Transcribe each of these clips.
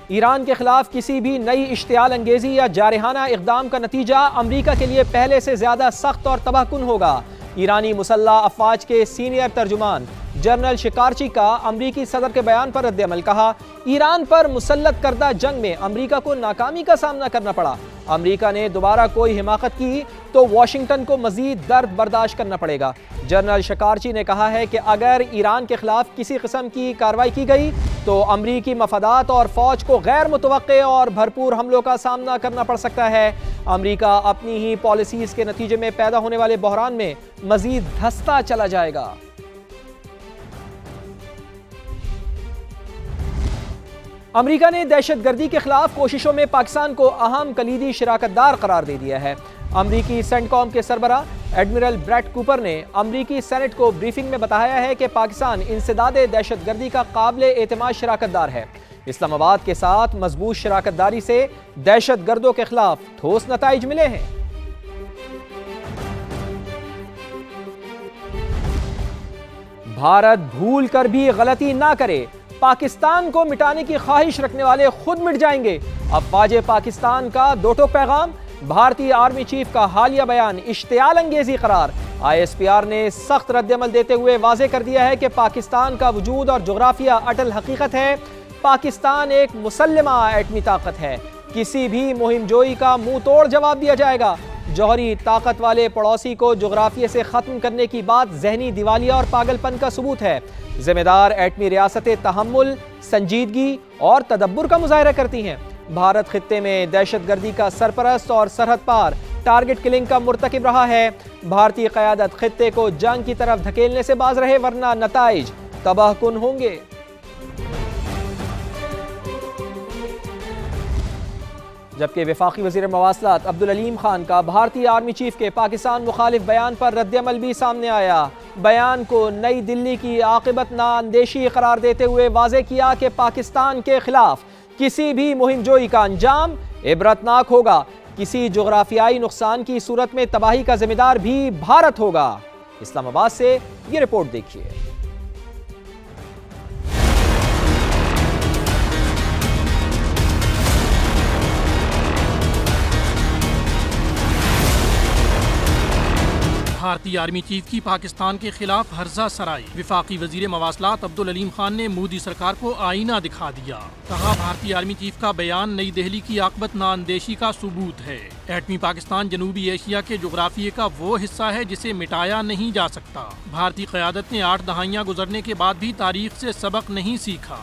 ایران کے خلاف کسی بھی نئی اشتعال انگیزی یا جارحانہ اقدام کا نتیجہ امریکہ کے لیے پہلے سے زیادہ سخت اور تباہ کن ہوگا۔ ایرانی مسلح افواج کے سینئر ترجمان جنرل شکارچی کا امریکی صدر کے بیان پر رد عمل، کہا ایران پر مسلط کردہ جنگ میں امریکہ کو ناکامی کا سامنا کرنا پڑا۔ امریکہ نے دوبارہ کوئی حماقت کی تو واشنگٹن کو مزید درد برداشت کرنا پڑے گا۔ جنرل شکارچی نے کہا ہے کہ اگر ایران کے خلاف کسی قسم کی کارروائی کی گئی تو امریکی مفادات اور فوج کو غیر متوقع اور بھرپور حملوں کا سامنا کرنا پڑ سکتا ہے۔ امریکہ اپنی ہی پالیسیز کے نتیجے میں پیدا ہونے والے بحران میں مزید دھستا چلا جائے گا۔ امریکہ نے دہشت گردی کے خلاف کوششوں میں پاکستان کو اہم کلیدی شراکت دار قرار دے دیا ہے۔ امریکی سینٹ کام کے سربراہ ایڈمرل بریٹ کوپر نے امریکی سینٹ کو بریفنگ میں بتایا ہے کہ پاکستان انسداد دہشت گردی کا قابل اعتماد شراکت دار ہے۔ اسلام آباد کے ساتھ مضبوط شراکت داری سے دہشت گردوں کے خلاف ٹھوس نتائج ملے ہیں۔ بھارت بھول کر بھی غلطی نہ کرے، پاکستان کو مٹانے کی خواہش رکھنے والے خود مٹ جائیں گے۔ افواج پاکستان کا دو ٹوک پیغام، بھارتی آرمی چیف کا حالیہ بیان اشتعال انگیزی قرار۔ آئی ایس پی آر نے سخت رد عمل دیتے ہوئے واضح کر دیا ہے کہ پاکستان کا وجود اور جغرافیہ اٹل حقیقت ہے۔ پاکستان ایک مسلمہ ایٹمی طاقت ہے، کسی بھی مہم جوئی کا منہ توڑ جواب دیا جائے گا۔ جوہری طاقت والے پڑوسی کو جغرافیے سے ختم کرنے کی بات ذہنی دیوالیہ اور پاگل پن کا ثبوت ہے۔ ذمہ دار ایٹمی ریاستیں تحمل، سنجیدگی اور تدبر کا مظاہرہ کرتی ہیں۔ بھارت خطے میں دہشت گردی کا سرپرست اور سرحد پار ٹارگٹ کلنگ کا مرتکب رہا ہے۔ بھارتی قیادت خطے کو جنگ کی طرف دھکیلنے سے باز رہے، ورنہ نتائج تباہ کن ہوں گے۔ جبکہ وفاقی وزیر مواصلات عبدالعلیم خان کا بھارتی آرمی چیف کے پاکستان مخالف بیان پر رد عمل بھی سامنے آیا۔ بیان کو نئی دلی کی عاقبت نااندیشی قرار دیتے ہوئے واضح کیا کہ پاکستان کے خلاف کسی بھی مہم جوئی کا انجام عبرتناک ہوگا۔ کسی جغرافیائی نقصان کی صورت میں تباہی کا ذمہ دار بھی بھارت ہوگا۔ اسلام آباد سے یہ رپورٹ دیکھیے۔ بھارتی آرمی چیف کی پاکستان کے خلاف ہرزہ سرائی، وفاقی وزیر مواصلات عبدالعلیم خان نے مودی سرکار کو آئینہ دکھا دیا۔ کہا بھارتی آرمی چیف کا بیان نئی دہلی کی عاقبت نااندیشی کا ثبوت ہے۔ ایٹمی پاکستان جنوبی ایشیا کے جغرافیے کا وہ حصہ ہے جسے مٹایا نہیں جا سکتا۔ بھارتی قیادت نے 8 دہائیاں گزرنے کے بعد بھی تاریخ سے سبق نہیں سیکھا۔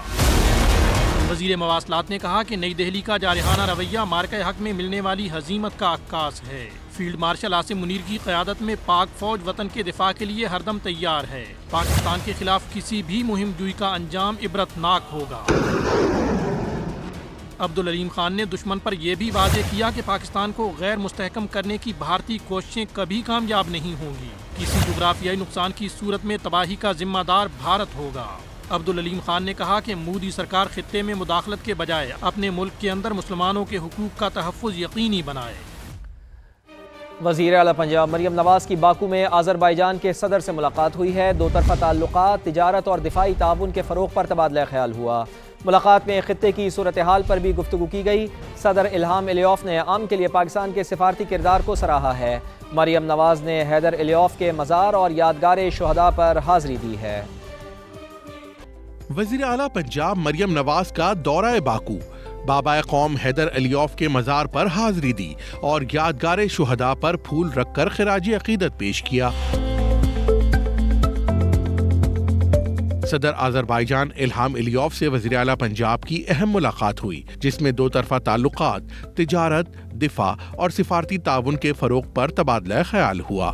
وزیر مواصلات نے کہا کہ نئی دہلی کا جارحانہ رویہ مارکہ حق میں ملنے والی ہزیمت کا عکاس ہے۔ فیلڈ مارشل عاصم منیر کی قیادت میں پاک فوج وطن کے دفاع کے لیے ہر دم تیار ہے۔ پاکستان کے خلاف کسی بھی مہم جوئی کا انجام عبرتناک ہوگا۔ عبدالعلیم خان نے دشمن پر یہ بھی واضح کیا کہ پاکستان کو غیر مستحکم کرنے کی بھارتی کوششیں کبھی کامیاب نہیں ہوں گی۔ کسی جغرافیائی نقصان کی صورت میں تباہی کا ذمہ دار بھارت ہوگا۔ عبدالعلیم خان نے کہا کہ مودی سرکار خطے میں مداخلت کے بجائے اپنے ملک کے اندر مسلمانوں کے حقوق کا تحفظ یقینی بنائے۔ وزیر اعلیٰ پنجاب مریم نواز کی باکو میں آذربائیجان کے صدر سے ملاقات ہوئی ہے۔ دو طرفہ تعلقات، تجارت اور دفاعی تعاون کے فروغ پر تبادلہ خیال ہوا۔ ملاقات میں خطے کی صورتحال پر بھی گفتگو کی گئی۔ صدر الہام علیوف نے امن کے لیے پاکستان کے سفارتی کردار کو سراہا ہے۔ مریم نواز نے حیدر علیوف کے مزار اور یادگار شہداء پر حاضری دی ہے۔ وزیر اعلیٰ پنجاب مریم نواز کا دورہ باکو، بابا قوم حیدر علیوف کے مزار پر حاضری دی اور یادگار شہداء پر پھول رکھ کر خراج عقیدت پیش کیا۔ صدر آذربائیجان الہام علیوف سے وزیر اعلیٰ پنجاب کی اہم ملاقات ہوئی، جس میں دو طرفہ تعلقات، تجارت، دفاع اور سفارتی تعاون کے فروغ پر تبادلہ خیال ہوا۔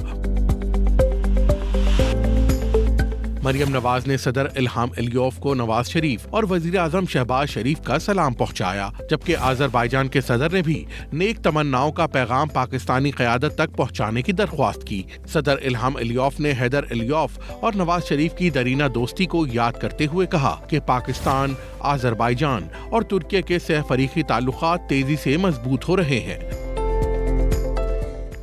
مریم نواز نے صدر الہام علیوف کو نواز شریف اور وزیر اعظم شہباز شریف کا سلام پہنچایا، جبکہ آذربائیجان کے صدر نے بھی نیک تمناؤں کا پیغام پاکستانی قیادت تک پہنچانے کی درخواست کی۔ صدر الہام علیوف نے حیدر علیوف اور نواز شریف کی درینہ دوستی کو یاد کرتے ہوئے کہا کہ پاکستان، آذربائیجان اور ترکیہ کے سہ فریقی تعلقات تیزی سے مضبوط ہو رہے ہیں۔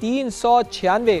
396